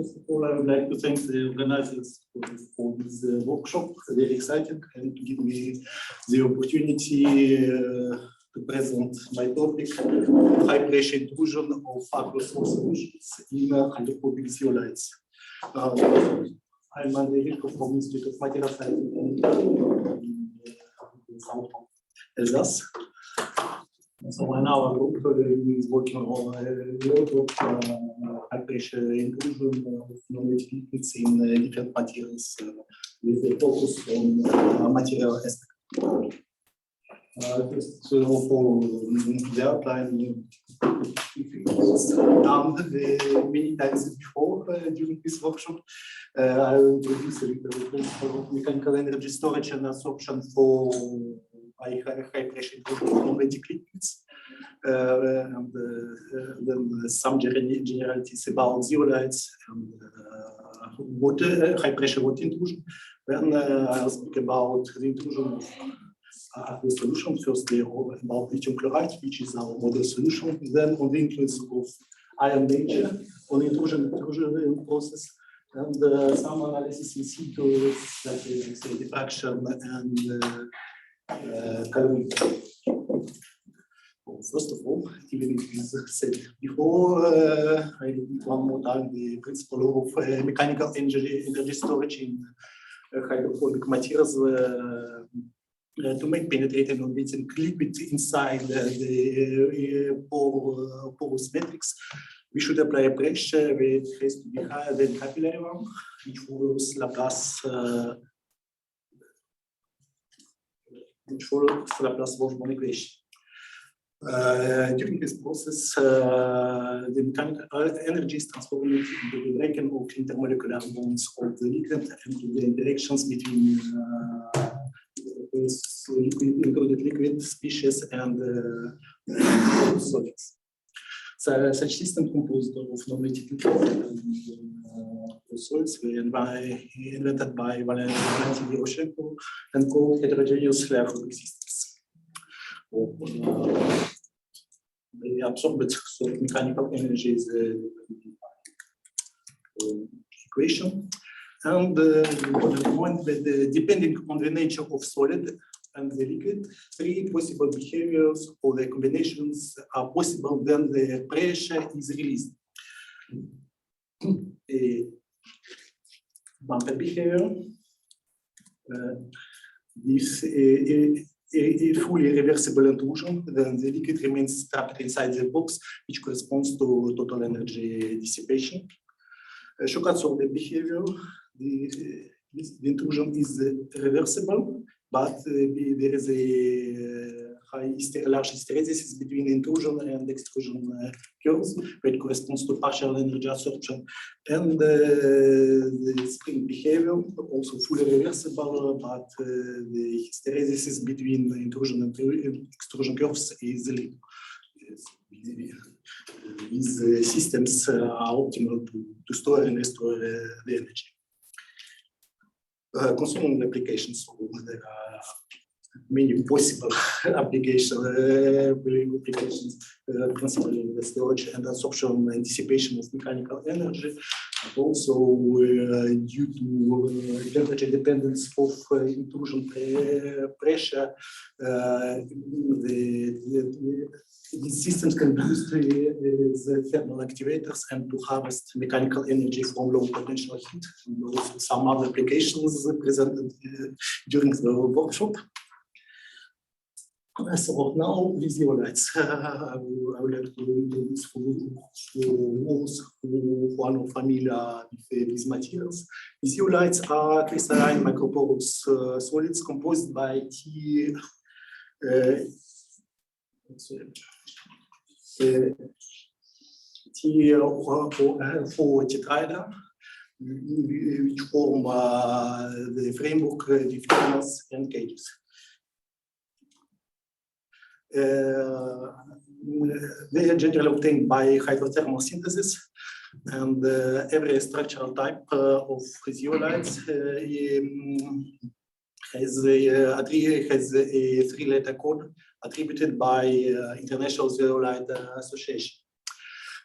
First of all, I would like to thank the organizers for this workshop. Very exciting, and to give me the opportunity to present my topic: high pressure intrusion of across-source solutions in hydrophobic zeolites. I'm Ryzhikov from Institute of Material Science in South Alsace. So now our group is working on a lot of high pressure intrusion of non-liquids in different materials with a focus on material aspect. First of all, the outline done many times before during this workshop. I will introduce the principle of mechanical energy storage and absorption for high pressure intrusion of non-liquid liquids, and then some generalities about zeolites and water, high pressure water intrusion. Then I'll speak about the intrusion of the solution, firstly about lithium chloride, which is our model solution, then on the influence of ion nature on intrusion process, and some analysis in situ, such as diffraction and calorimetry. First of all, even if it is said before, I repeat one more time the principle of mechanical energy storage in hydrophobic materials. To make penetrating non-liquid liquid inside the porous matrix, we should apply a pressure which has to be higher than capillary one, which follows Laplace Boltzmann equation. During this process, the mechanical energy is transformed into the breaking of intermolecular bonds of the liquid and to the interactions between included liquid species and solids. So, such system composed of non-liquid solids were invented by Valentin Ryzhikov and called heterogeneous hydrophobic systems. The absorbed solid mechanical energy is the equation. And the point that depending on the nature of solid and the liquid, three possible behaviors or the combinations are possible when the pressure is released. A bumper behavior, with a fully reversible intrusion, then the liquid remains trapped inside the box, which corresponds to total energy dissipation. Shock absorbed behavior. The intrusion is reversible, but there is a large hysteresis between intrusion and extrusion curves, which corresponds to partial energy absorption. And the spring behavior, also fully reversible, but the hysteresis between intrusion and extrusion curves is little. These systems are optimal to store and restore the energy. Concerning the applications, so there are many possible applications, principally in the storage and absorption and dissipation of mechanical energy, but also due to temperature dependence of intrusion pressure, these systems can be used as thermal activators and to harvest mechanical energy from low potential heat. And also some other applications presented during the workshop. So now with zeolites, I would like to introduce for those who are not familiar with these materials. Zeolites are crystalline microporous solids composed by T4 tetrahedra, which form the framework with corners and cages. They are generally obtained by hydrothermal synthesis, and every structural type of zeolites has a three-letter code attributed by International Zeolite Association.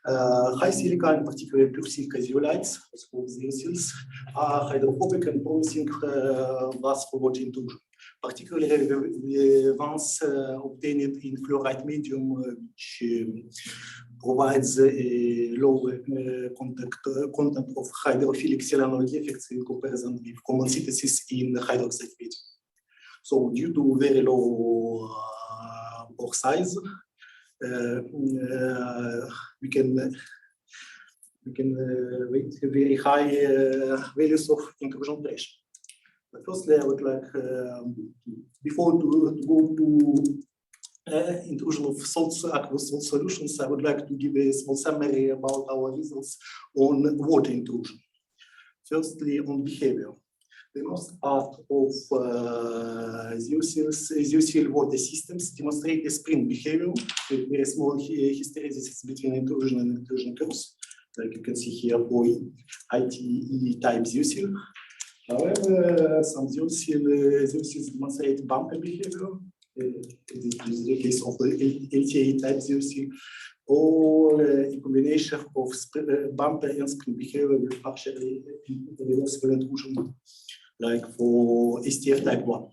High silica, in particular pure silica zeolites, called zeoseals, are hydrophobic and promising glass for water intrusion, particularly the ones obtained in fluoride medium, which provides a low content of hydrophilic selenol defects in comparison with common synthesis in hydroxide medium. So due to very low pore size, we can rate very high values of intrusion pressure. But firstly, I would like, before to go to intrusion of aqueous salt solutions, I would like to give a small summary about our results on water intrusion. Firstly, on behavior. The most part of zeosil water systems demonstrate a spring behavior with very small hysteresis between intrusion and intrusion curves, like you can see here for ITE type zeosil. However, some zeosils demonstrate bumper behavior. This is the case of the LTA type zeosil, or a combination of bumper and spring behavior with partially reversible intrusion, like for STF type 1.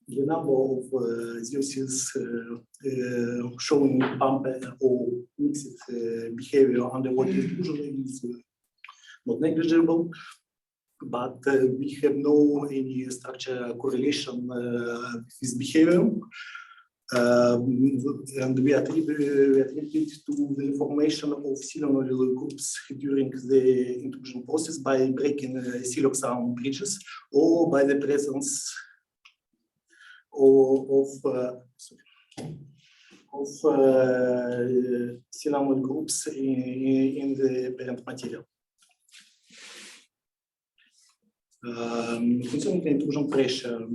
The number of zeosils showing bumper or mixed behavior underwater intrusion is not negligible, but we have no any structural correlation with this behavior. And we attribute to the formation of selenol groups during the intrusion process by breaking siloxane bridges, or by the presence of selenol groups in the parent material. Concerning the intrusion pressure,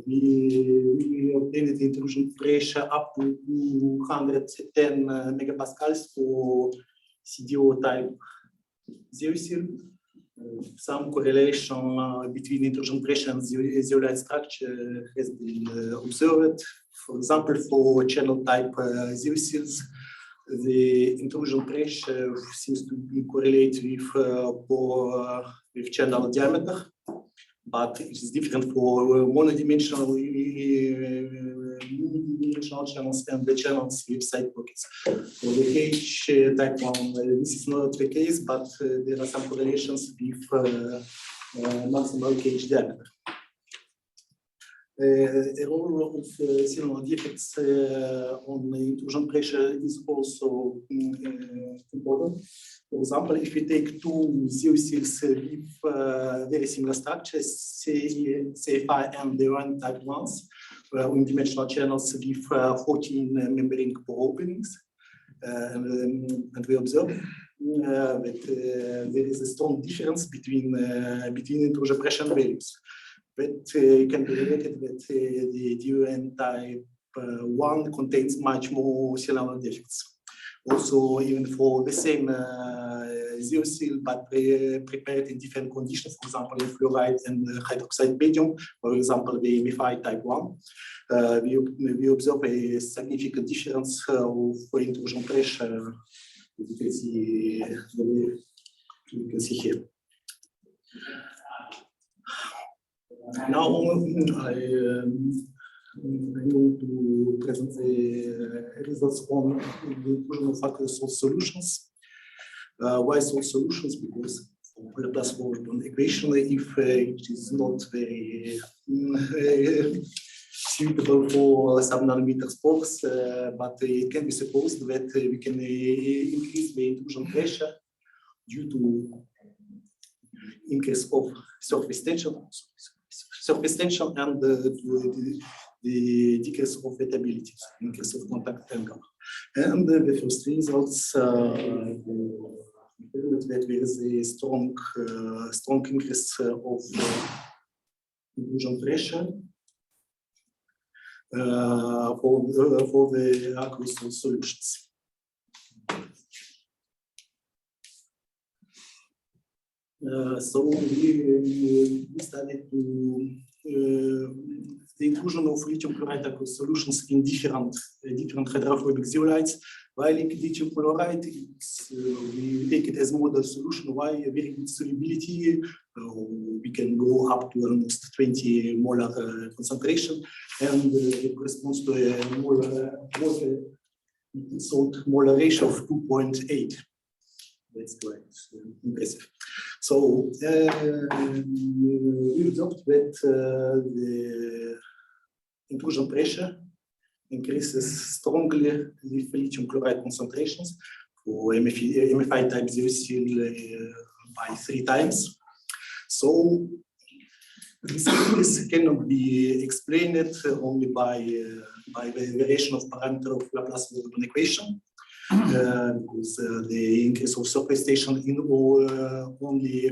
we obtained the intrusion pressure up to 210 megapascals for CDO type zeosil. Some correlation between intrusion pressure and zeolite structure has been observed. For example, for channel type zeosils, the intrusion pressure seems to be correlated with channel diameter, but it is different for monodimensional unidimensional channels and the channels with side pockets. For the H type 1, this is not the case, but there are some correlations with maximal cage diameter. The role of selenol defects on the intrusion pressure is also important. For example, if we take two zeosils with very similar structures, CFI and the one type 1s, unidimensional channels with 14 membrane pore openings, and we observe that there is a strong difference between intrusion pressure values. But can be related that the DUN type 1 contains much more selenol defects. Also, even for the same zeosil, but prepared in different conditions, for example, in fluoride and hydroxide medium, for example, the MFI type 1, we observe a significant difference of intrusion pressure. You can see here. Now I move to present the results on the inclusion of aqueous salt solutions. Why salt solutions? Because plus forward equation, if it is not very suitable for sub-nanometer spores, but it can be supposed that we can increase the intrusion pressure due to increase of surface tension and the decrease of wettability, increase of contact angle. And the first results that there is a strong increase of intrusion pressure for the aqueous salt solutions. So we started to the inclusion of lithium chloride aqueous solutions in different hydrophobic zeolites. While in lithium chloride, we take it as model solution. Why? A very good solubility. We can go up to almost 20 molar concentration, and it corresponds to a molar ratio of 2.8. That's quite impressive. So we observed that the intrusion pressure increases strongly with lithium chloride concentrations for MFI type zeosil by 3 times. So this cannot be explained only by the variation of parameter of Laplace-Morgan equation. Because the increase of surface station in only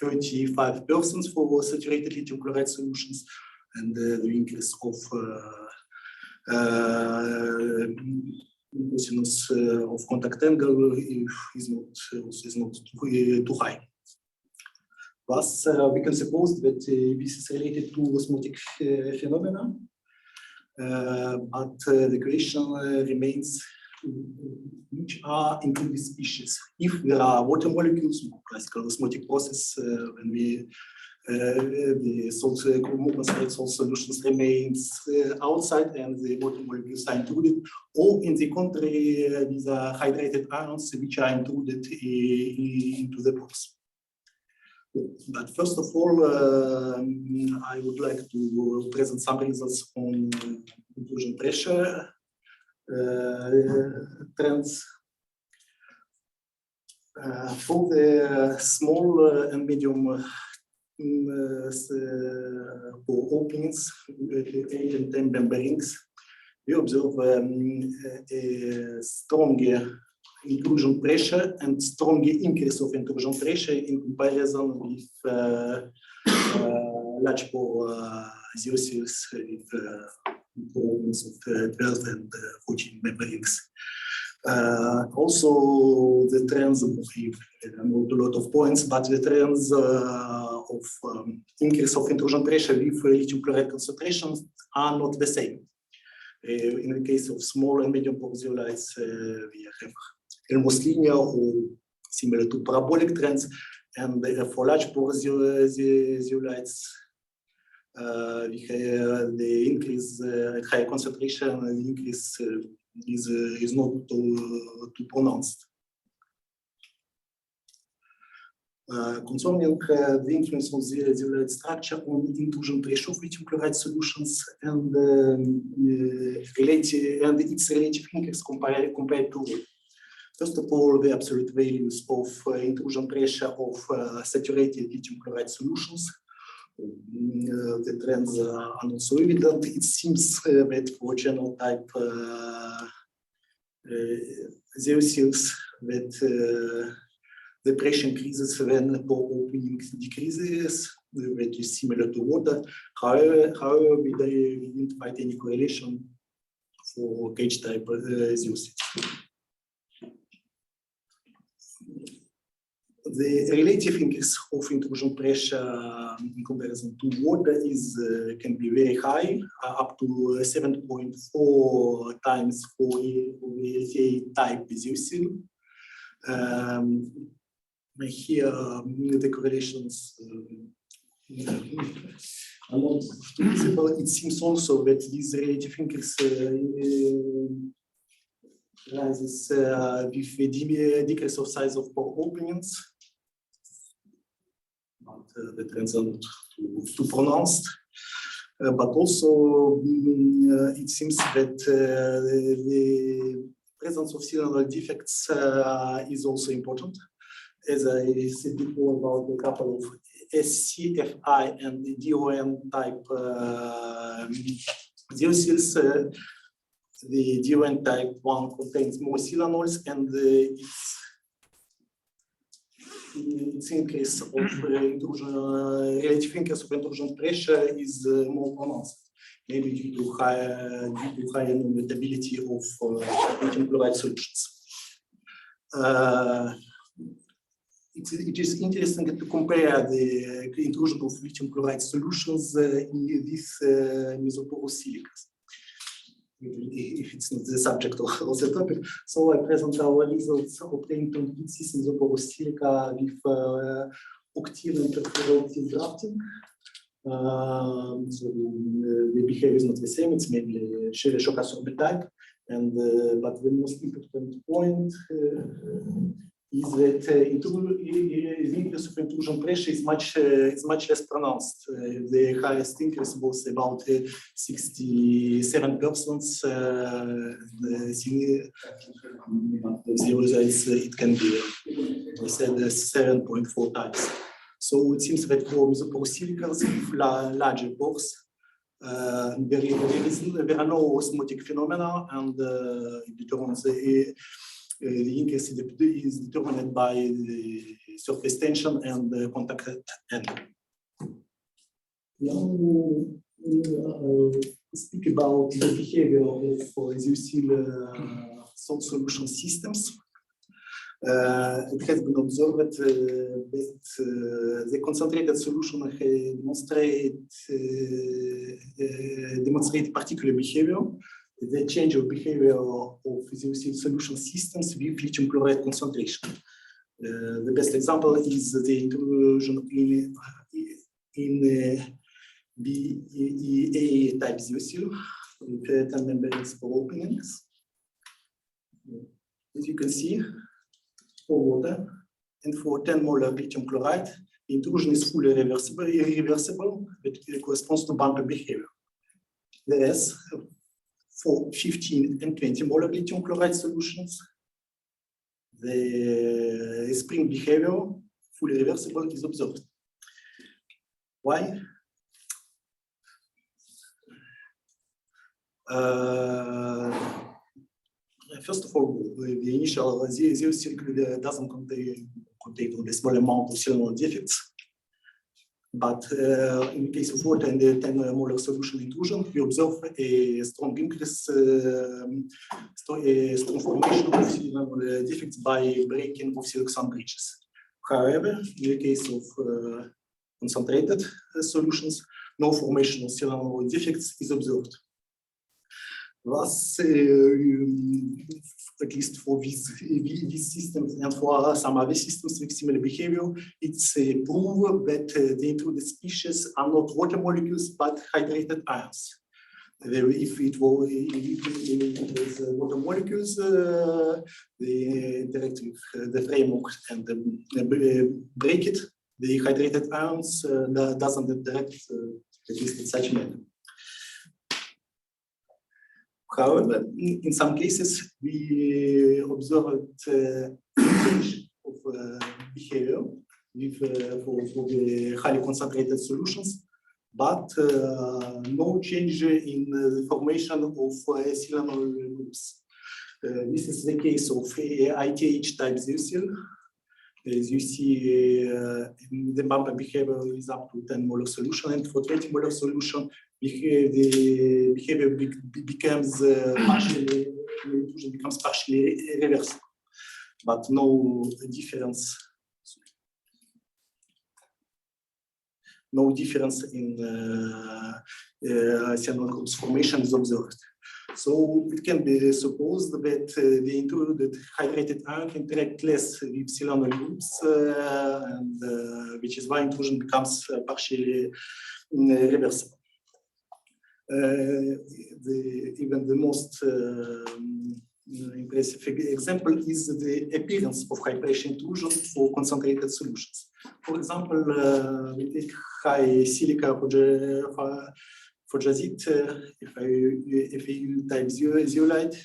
35% for saturated lithium chloride solutions, and the increase of contact angle is not too high. Thus, we can suppose that this is related to osmotic phenomena, but the question remains: which are included species? If there are water molecules, classical osmotic process, when the salt solutions remains outside and the water molecules are included, or in the contrary, these are hydrated ions which are included into the process. But first of all, I would like to present some results on intrusion pressure trends. For the small and medium openings, 8 and 10 membranes, we observe a stronger intrusion pressure and stronger increase of intrusion pressure in comparison with large pore zeosils with openings of 12 and 14 membranes. Also, the trends, not a lot of points, but the trends of increase of intrusion pressure with lithium chloride concentrations are not the same. In the case of small and medium pore zeolites, we have almost linear or similar to parabolic trends, and for large pore zeolites, we have the increase at higher concentration. The increase is not too pronounced. Concerning the influence of the zeolite structure on intrusion pressure of lithium chloride solutions and its relative increase compared to, first of all, the absolute values of intrusion pressure of saturated lithium chloride solutions. The trends are not so evident. It seems that for channel type zeosils that the pressure increases when pore opening decreases, which is similar to water. However, we didn't find any correlation for cage type zeosils. The relative increase of intrusion pressure in comparison to water can be very high, up to 7.4 times for the type zeosil. Here, the correlations are not visible. It seems also that this relative increase rises with the decrease of size of pore openings. But the trends are not too pronounced. But also, it seems that the presence of seasonal defects is also important. As I said before about a couple of SCFI and DON type zeosils, the DON type 1 contains more silanols, and its increase of relative increase of intrusion pressure is more pronounced, maybe due to higher non-mutability of lithium chloride solutions. it is interesting to compare the intrusion of lithium chloride solutions in these mesoporous silicas, if it's not the subject of the topic. So I present our results obtained on this mesoporous silica with octile and perforative drafting. So the behavior is not the same, it's mainly shock absorber type. And but the most important point is that the increase of intrusion pressure is much less pronounced. The highest increase was about 67%. The results it can be said 7.4 times. So it seems that for mesoporous silicas with larger pores, there are no osmotic phenomena, and it determines the increase is determined by the surface tension and the contact angle. Now speak about the behavior of salt solution systems. It has been observed that the concentrated solution demonstrate particular behavior. The change of behavior of solution systems with lithium chloride concentration. The best example is the intrusion in BEA type ZeoSil with 10 membranes for openings. As you can see, for water and for 10 molar lithium chloride, the intrusion is fully irreversible, but it corresponds to bumper behavior. Whereas for 15 and 20 molar lithium chloride solutions, the spring behavior, fully reversible, is observed. Why? First of all, the initial ZeoSil doesn't contain a small amount of cellular defects. But in the case of water and the 10 molar solution intrusion, we observe a strong increase, strong formation of cellular defects by breaking of siloxane bridges. However, in the case of concentrated solutions, no formation of cellular defects is observed. Thus, at least for these systems and for some other systems with similar behavior, it's proof that the intruded species are not water molecules but hydrated ions. If it was water molecules, they interact with the framework and break it. The hydrated ions doesn't interact, at least in such a manner. However, in some cases, we observed change of behavior with, for the highly concentrated solutions, but no change in the formation of cylinder loops. This is the case of ITH type ZeoSil. As you see, the bumper behavior is up to 10 molar solution, and for 20 molar solution, the behavior becomes partially, intrusion becomes partially reversible, but no difference. No difference in cylinder groups formation is observed. So it can be supposed that the intruded hydrated ion interact less with cylinder groups, and which is why intrusion becomes partially reversible. Even the most impressive example is the appearance of high pressure intrusion for concentrated solutions. For example, we take high silica phosphate, FAU type zeolite.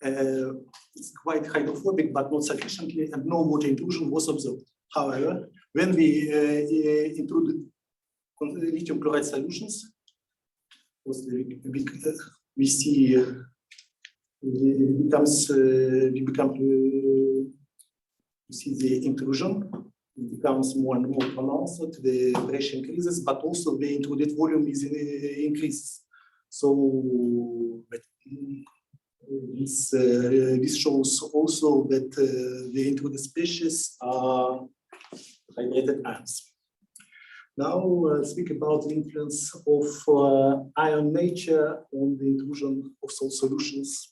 It's quite hydrophobic, but not sufficiently, and no water intrusion was observed. However, when we intruded lithium chloride solutions, we see we see the intrusion. It becomes more and more pronounced. The pressure increases, but also the intruded volume is increased. So this shows also that the intruded species are hydrated ions. Now speak about the influence of ion nature on the intrusion of salt solutions.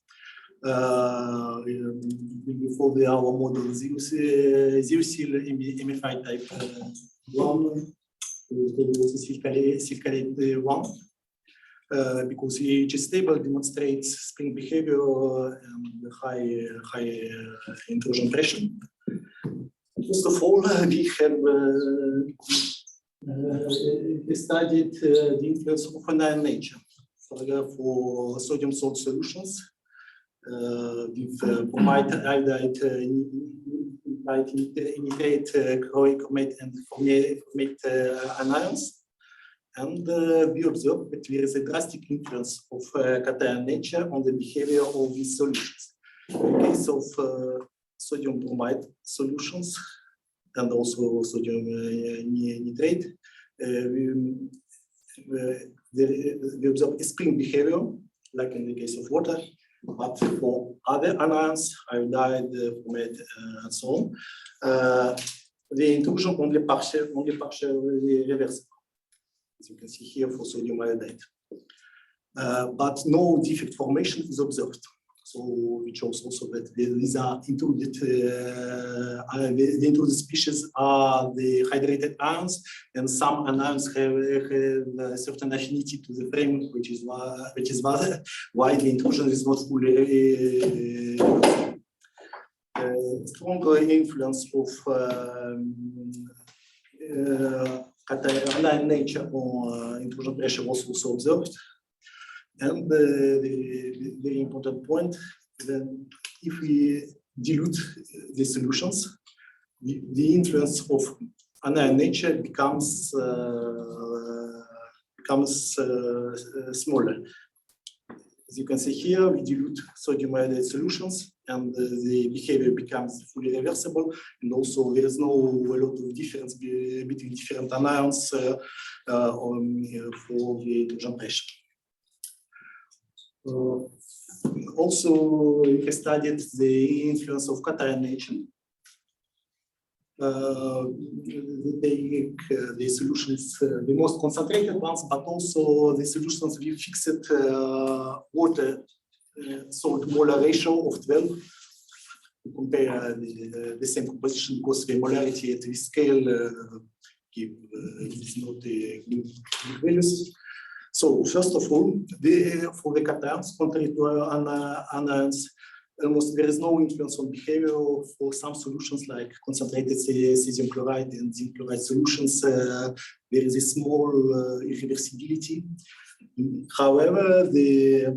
Before our model Zero-Seal MFI type 1, silicate 1, because each stable demonstrates spring behavior and high intrusion pressure. First of all, we have studied the influence of anion nature for sodium salt solutions with bromide, iodide, nitrate, chromate, and formate anions. And we observe that there is a drastic influence of cation nature on the behavior of these solutions. In the case of sodium bromide solutions and also sodium nitrate, we observe a spring behavior, like in the case of water. But for other anions, iodide, bromide, and so on, the intrusion only partially reversible, as you can see here for sodium iodide. But no defect formation is observed. So which shows also that these are intruded, the intruded species are the hydrated ions, and some anions have a certain affinity to the frame, which is why the intrusion is not fully stronger influence of anion nature on intrusion pressure was also observed. And the very important point is that if we dilute the solutions, the influence of anion nature becomes smaller. As you can see here, we dilute sodium iodide solutions, and the behavior becomes fully reversible. And also, there is no a lot of difference between different anions for the intrusion pressure. Also, we have studied the influence of cation nature. The solutions, the most concentrated ones, but also the solutions with fixed water salt molar ratio of 12. We compare the same composition because the molarity at this scale gives not the good values. So first of all, for the cations, contrary to anions, almost there is no influence on behavior for some solutions like concentrated cesium chloride and zinc chloride solutions. There is a small irreversibility. However, there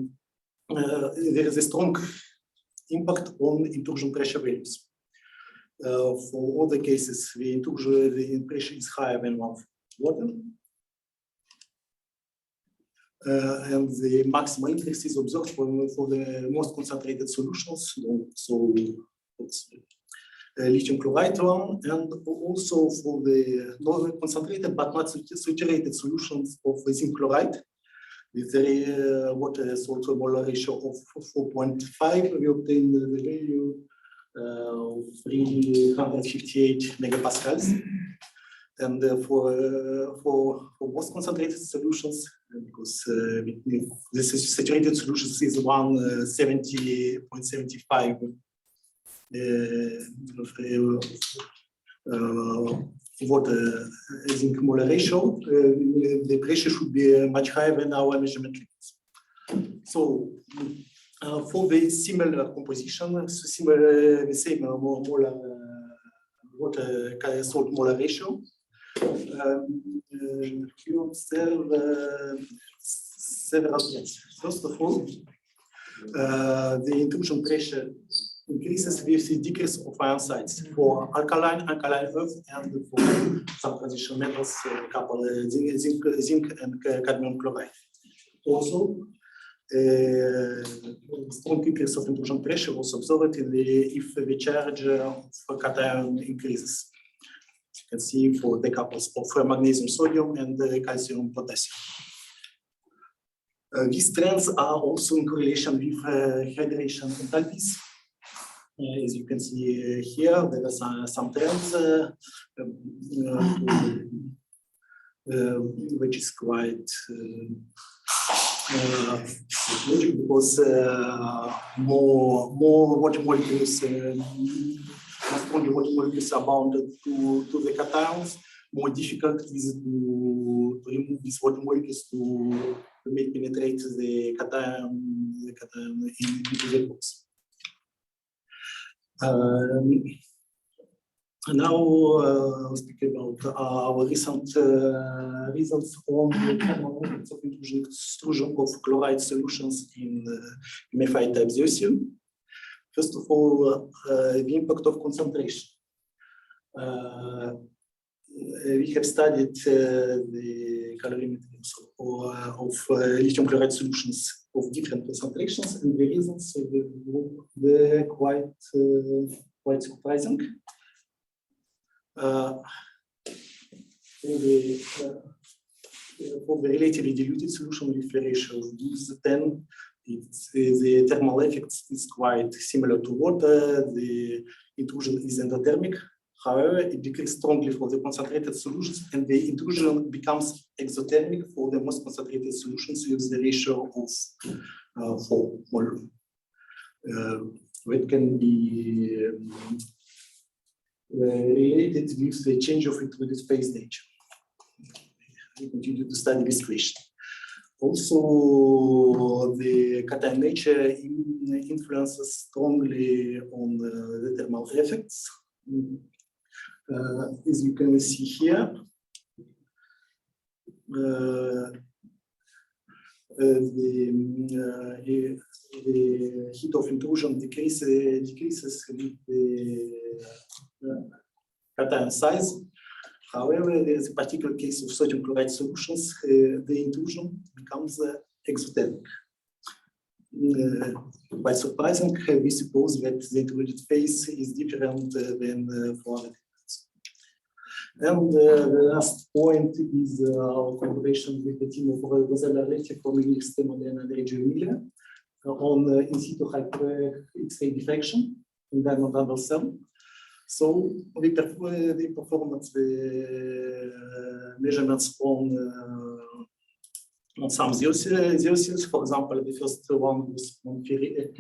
is a strong impact on intrusion pressure values. For all the cases, the intrusion pressure is higher than one water. And the maximum increase is observed for the most concentrated solutions, so lithium chloride one, and also for the non-concentrated but not saturated solutions of zinc chloride with the water salt molar ratio of 4.5. We obtain the value of 358 megapascals. And for most concentrated solutions, because this is saturated solutions is 170.75 water zinc molar ratio, the pressure should be much higher than our measurement limits. So for the similar composition, the same molar water salt molar ratio, you observe several things. First of all, the intrusion pressure increases with the decrease of ion sites for alkaline earth, and for some transition metals, couple zinc and cadmium chloride. Also, strong increase of intrusion pressure was observed if the charge of cation increases. As you can see for the couples of magnesium, sodium, and calcium, potassium. These trends are also in correlation with hydration enthalpies. As you can see here, there are some trends which is quite because more water molecules, stronger water molecules are bounded to the cations. More difficult is to remove these water molecules to make penetrate the cation into the box. Now I'll speak about our recent results on the thermal effects of intrusion of chloride solutions in MFI type zeocil. First of all, the impact of concentration. We have studied the calorimetry of lithium chloride solutions of different concentrations, and the results were quite surprising. For the relatively diluted solution with the ratio of 10, the thermal effect is quite similar to water. The intrusion is endothermic. However, it decreases strongly for the concentrated solutions, and the intrusion becomes exothermic for the most concentrated solutions with the ratio of 4. It can be related with the change of included phase nature. We continue to study this question. Also, the cation nature influences strongly on the thermal effects. As you can see here, the heat of intrusion decreases with the cation size. However, there is a particular case of sodium chloride solutions. The intrusion becomes exothermic. Quite surprising, we suppose that the included phase is different than for other techniques. And the last point is our collaboration with the team of Ryzhikov from University and Reggio Emilia on in situ hyper X-ray diffraction in diamond double cell. So we performed the measurements on some zeocils. For example, the first one was on ferritic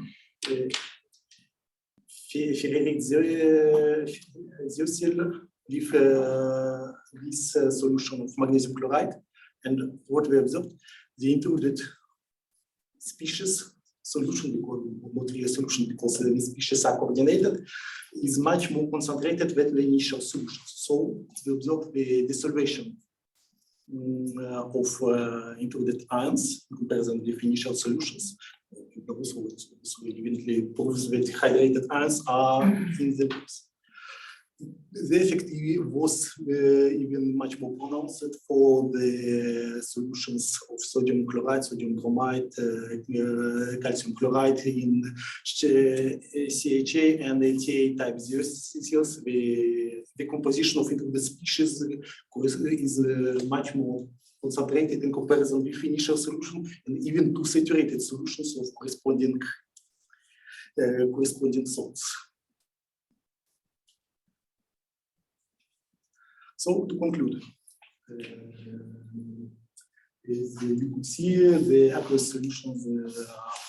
zeocil with this solution of magnesium chloride. And what we observed, the included species solution, not really a solution because the species are coordinated, is much more concentrated than the initial solutions. So we observe the dissolution of included ions in comparison with initial solutions. It also evidently proves that hydrated ions are in the groups. The effect was even much more pronounced for the solutions of sodium chloride, sodium bromide, calcium chloride in CHA and LTA type zeocils. The composition of the species is much more concentrated in comparison with initial solution, and even to saturated solutions of corresponding salts. So to conclude, as you could see, the aqueous solutions are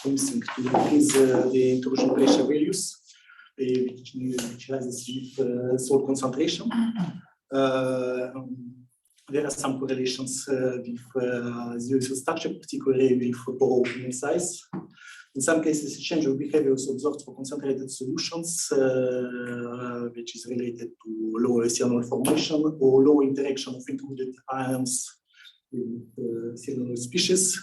promising to increase the intrusion pressure values, which rises with salt concentration. There are some correlations with zeocil structure, particularly with pore size. In some cases, a change of behavior is observed for concentrated solutions, which is related to lower signal formation or low interaction of included ions with signal species.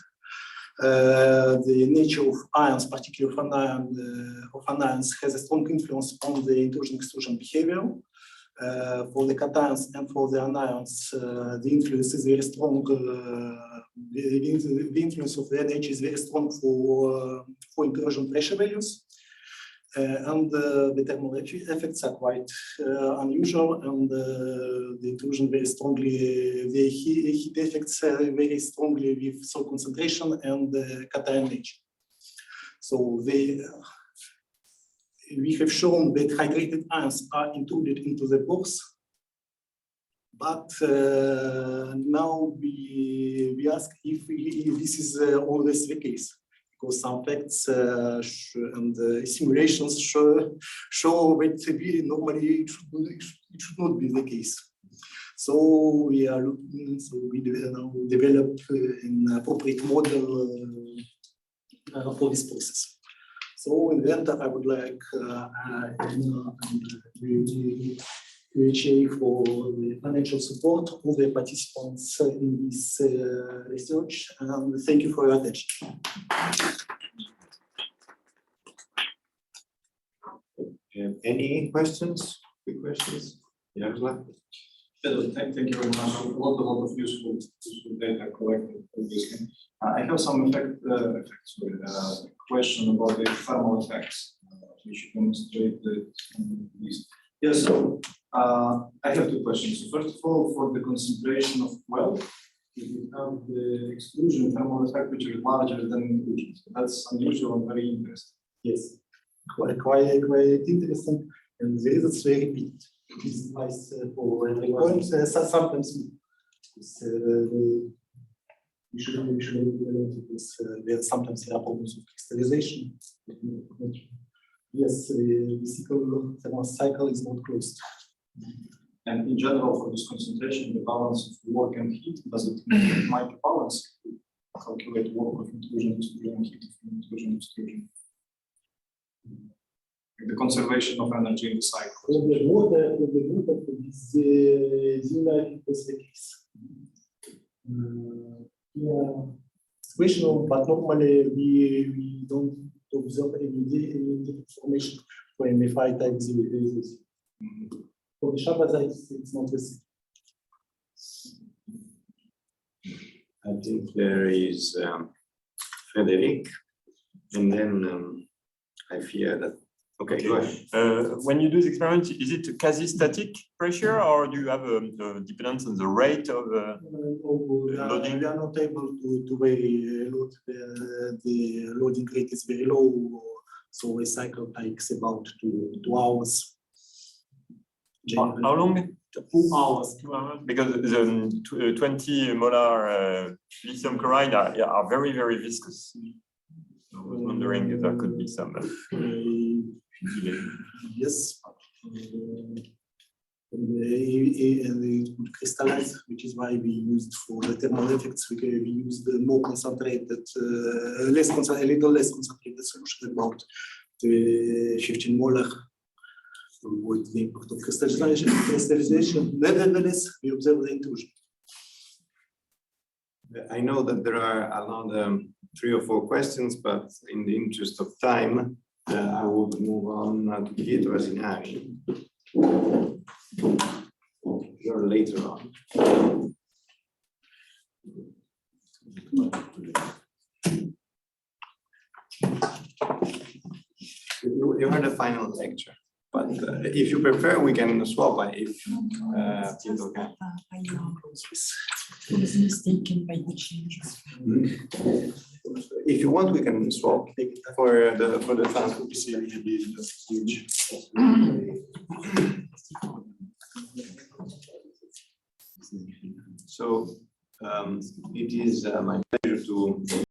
The nature of ions, particularly of anions, has a strong influence on the intrusion-extrusion behavior. For the cations and for the anions, the influence is very strong. The influence of the NH is very strong for intrusion pressure values, and the thermal effects are quite unusual, and the intrusion very strongly, the heat effects very strongly with salt concentration and cation nature. So we have shown that hydrated ions are intruded into the pores, but now we ask if this is always the case, because some facts and simulations show that normally it should not be the case. So we are looking. So we now develop an appropriate model for this process. So in the end, I would like UHA for the financial support of the participants in this research, and thank you for your attention. Any questions? Quick questions? Yaroslav? Thank you very much. A lot of useful data collected, obviously. I have some question about the thermal effects, which you demonstrated. Yes, so I have two questions. First of all, for the concentration of well, you have the exclusion thermal effect, which is larger than inclusion. So that's unusual and very interesting. Yes, quite interesting, and the results were repeated. This is nice for everyone. Sometimes sometimes there are problems with crystallization. Yes, the thermal cycle is not closed. And in general, for this concentration, the balance of work and heat, does it might balance? Calculate work of intrusion, exclusion, and heat of intrusion, exclusion. The conservation of energy in the cycle. For the water, this is the case. It's questionable, but normally we don't observe any information for MFI type 0. For the Shabbat, it's not the same. I think there is Frederic, and then I fear that. Okay, go ahead. When you do the experiment, is it quasi-static pressure, or do you have a dependence on the rate of loading? We are not able to vary load. The loading rate is very low, so a cycle takes about 2 hours. How long? 2 hours. 2 hours? Because the 20 molar lithium chloride are very, very viscous. I was wondering if there could be some delay. Yes. And it would crystallize, which is why we used for the thermal effects. We used the more concentrated, a little less concentrated solution, about 15 molar. To avoid the impact of crystallization. Nevertheless, we observe the intrusion. I know that there are around 3 or 4 questions, but in the interest of time, I would move on to Pietro Asinari. You're later on. You heard the final lecture, but if you prefer, we can swap if Pietro can. I was mistaken by the changes. If you want, we can swap for the transfer. So it is my pleasure to